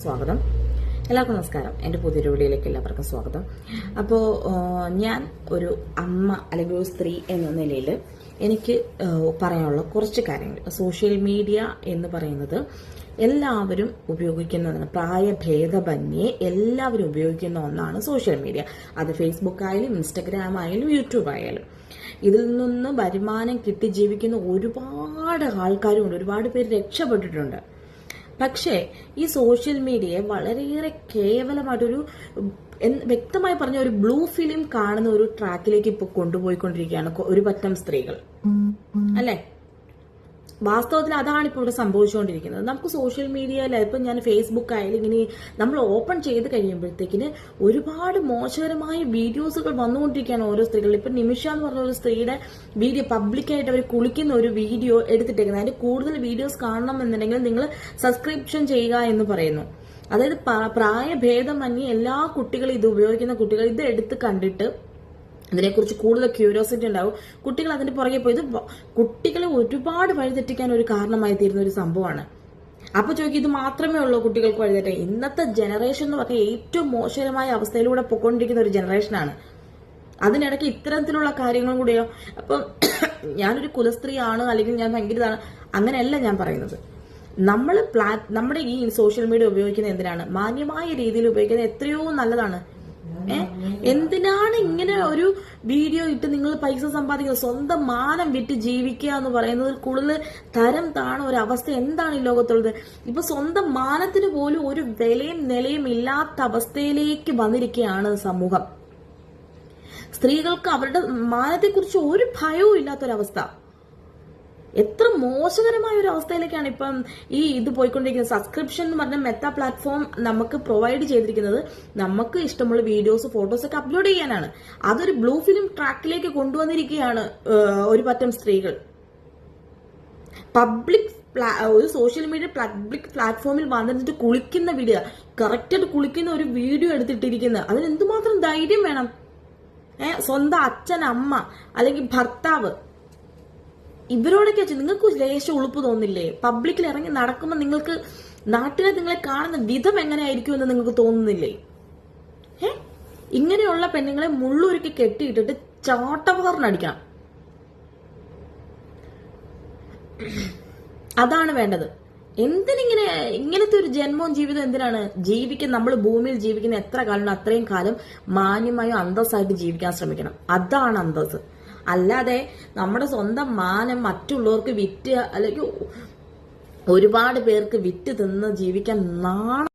സ്വാഗതം. എല്ലാവർക്കും നമസ്കാരം. എൻ്റെ പുതിയൊരു വീഡിയോയിലേക്ക് എല്ലാവർക്കും സ്വാഗതം. അപ്പോൾ ഞാൻ ഒരു അമ്മ അല്ലെങ്കിൽ ഒരു സ്ത്രീ എന്ന നിലയിൽ എനിക്ക് പറയാനുള്ള കുറച്ച് കാര്യങ്ങൾ. സോഷ്യൽ മീഡിയ എന്ന് പറയുന്നത് എല്ലാവരും ഉപയോഗിക്കുന്നതാണ്, പ്രായഭേദമന്യേ എല്ലാവരും ഉപയോഗിക്കുന്ന ഒന്നാണ് സോഷ്യൽ മീഡിയ. അത് ഫേസ്ബുക്ക് ആയാലും ഇൻസ്റ്റഗ്രാം ആയാലും യൂട്യൂബ് ആയാലും. ഇതിൽ നിന്ന് വരുമാനം കിട്ടി ജീവിക്കുന്ന ഒരുപാട് ആൾക്കാരുണ്ട്, ഒരുപാട് പേര് രക്ഷപ്പെട്ടിട്ടുണ്ട്. പക്ഷേ ഈ സോഷ്യൽ മീഡിയയെ വളരെയേറെ കേവലമായിട്ടൊരു വ്യക്തമായി പറഞ്ഞ ഒരു ബ്ലൂ ഫിലിം കാണുന്ന ഒരു ട്രാക്കിലേക്ക് ഇപ്പോൾ കൊണ്ടുപോയിക്കൊണ്ടിരിക്കുകയാണ് ഒരു പറ്റം സ്ത്രീകൾ, അല്ലെ? വാസ്തവത്തിൽ അതാണ് ഇപ്പോൾ ഇവിടെ സംഭവിച്ചുകൊണ്ടിരിക്കുന്നത്. നമുക്ക് സോഷ്യൽ മീഡിയയിൽ ഇപ്പം ഞാൻ ഫേസ്ബുക്ക് ആയാലും ഇങ്ങനെ നമ്മൾ ഓപ്പൺ ചെയ്ത് കഴിയുമ്പോഴത്തേക്കിന് ഒരുപാട് മോശകരമായ വീഡിയോസുകൾ വന്നുകൊണ്ടിരിക്കുകയാണ് ഓരോ സ്ത്രീകൾ. ഇപ്പം നിമിഷ എന്ന് പറഞ്ഞ ഒരു സ്ത്രീയുടെ വീഡിയോ പബ്ലിക്കായിട്ട് അവർ കുളിക്കുന്ന ഒരു വീഡിയോ എടുത്തിട്ടേക്കുന്നത്. അതിന്റെ കൂടുതൽ വീഡിയോസ് കാണണം എന്നുണ്ടെങ്കിൽ നിങ്ങൾ സബ്സ്ക്രിപ്ഷൻ ചെയ്യുക എന്ന് പറയുന്നു. അതായത് പ്രായഭേദമന്യേ എല്ലാ കുട്ടികളും ഇത് ഉപയോഗിക്കുന്ന കുട്ടികൾ ഇത് എടുത്ത് കണ്ടിട്ട് ഇതിനെക്കുറിച്ച് കൂടുതൽ ക്യൂരിയോസിറ്റി ഉണ്ടാവും. കുട്ടികൾ അതിന്റെ പുറകെ പോയി കുട്ടികളെ ഒരുപാട് വഴിതെറ്റിക്കാൻ ഒരു കാരണമായി തീരുന്ന ഒരു സംഭവമാണ്. അപ്പൊ ചോദിക്കും, ഇത് മാത്രമേ ഉള്ളൂ കുട്ടികൾക്ക് വഴിതെറ്റാൻ? ഇന്നത്തെ ജനറേഷൻ എന്ന് പറഞ്ഞാൽ ഏറ്റവും മോശകരമായ അവസ്ഥയിലൂടെ പൊയ്ക്കൊണ്ടിരിക്കുന്ന ഒരു ജനറേഷനാണ്. അതിനിടയ്ക്ക് ഇത്തരത്തിലുള്ള കാര്യങ്ങളും കൂടെയോ. അപ്പം ഞാനൊരു കുലസ്ത്രീയാണ് അല്ലെങ്കിൽ ഞാൻ ഭയങ്കര ഇതാണ് അങ്ങനെയല്ല ഞാൻ പറയുന്നത്. നമ്മുടെ ഈ സോഷ്യൽ മീഡിയ ഉപയോഗിക്കുന്നത് എന്തിനാണ്? മാന്യമായ രീതിയിൽ ഉപയോഗിക്കുന്നത് എത്രയോ നല്ലതാണ്. എന്തിനാണ് ഇങ്ങനെ ഒരു വീഡിയോ ഇട്ട് നിങ്ങൾ പൈസ സമ്പാദിക്കുന്നത്? സ്വന്തം മാനം വിറ്റ് ജീവിക്കുക എന്ന് പറയുന്നത് കൂടുതൽ തരം താണ ഒരു അവസ്ഥ എന്താണ് ഈ ലോകത്തുള്ളത്? ഇപ്പൊ സ്വന്തം മാനത്തിന് പോലും ഒരു വിലയും നിലയും ഇല്ലാത്ത അവസ്ഥയിലേക്ക് വന്നിരിക്കുകയാണ് സമൂഹം. സ്ത്രീകൾക്ക് അവരുടെ മാനത്തെക്കുറിച്ച് ഒരു ഭയവും ഇല്ലാത്തൊരവസ്ഥ. എത്ര മോശകരമായ ഒരു അവസ്ഥയിലേക്കാണ് ഇപ്പം ഇത് പോയിക്കൊണ്ടിരിക്കുന്നത്. സബ്സ്ക്രിപ്ഷൻ എന്ന് പറഞ്ഞ മെറ്റാ പ്ലാറ്റ്ഫോം നമുക്ക് പ്രൊവൈഡ് ചെയ്തിരിക്കുന്നത് നമുക്ക് ഇഷ്ടമുള്ള വീഡിയോസ് ഫോട്ടോസ് ഒക്കെ അപ്ലോഡ് ചെയ്യാനാണ്. അതൊരു ബ്ലൂ ഫിലിം ട്രാക്കിലേക്ക് കൊണ്ടുവന്നിരിക്കുകയാണ് ഒരു പറ്റം സ്ത്രീകൾ. ഒരു സോഷ്യൽ മീഡിയ പബ്ലിക് പ്ലാറ്റ്ഫോമിൽ വന്നിട്ട് കുളിക്കുന്ന വീഡിയോ, കറക്റ്റായിട്ട് കുളിക്കുന്ന ഒരു വീഡിയോ എടുത്തിട്ടിരിക്കുന്നത്. അതിന് എന്തുമാത്രം ധൈര്യം വേണം? സ്വന്തം അച്ഛൻ, അമ്മ അല്ലെങ്കിൽ ഭർത്താവ്, ഇവരോടൊക്കെ നിങ്ങൾക്ക് ലേശം ഉളുപ്പ് തോന്നില്ലേ? പബ്ലിക്കിൽ ഇറങ്ങി നടക്കുമ്പോൾ നിങ്ങൾക്ക് നാട്ടിലെ നിങ്ങളെ കാണുന്ന വിധം എങ്ങനെയായിരിക്കും എന്ന് നിങ്ങൾക്ക് തോന്നുന്നില്ലേ? ഇങ്ങനെയുള്ള പെണ്ണുങ്ങളെ മുള്ളൂരുക്കി കെട്ടിയിട്ടിട്ട് ചാട്ടവാറിനടിക്കണം. അതാണ് വേണ്ടത്. ഇങ്ങനത്തെ ഒരു ജന്മവും ജീവിതം എന്തിനാണ്? നമ്മൾ ഭൂമിയിൽ ജീവിക്കുന്ന എത്ര കാലം അത്രയും കാലം മാന്യമായും അന്തസ്സായിട്ട് ജീവിക്കാൻ ശ്രമിക്കണം. അതാണ് അന്തസ്. അല്ലാതെ നമ്മുടെ സ്വന്തം മാനം മറ്റുള്ളവർക്ക് വിറ്റ് അല്ലെങ്കിൽ ഒരുപാട് പേർക്ക് വിറ്റ് തിന്ന് ജീവിക്കാൻ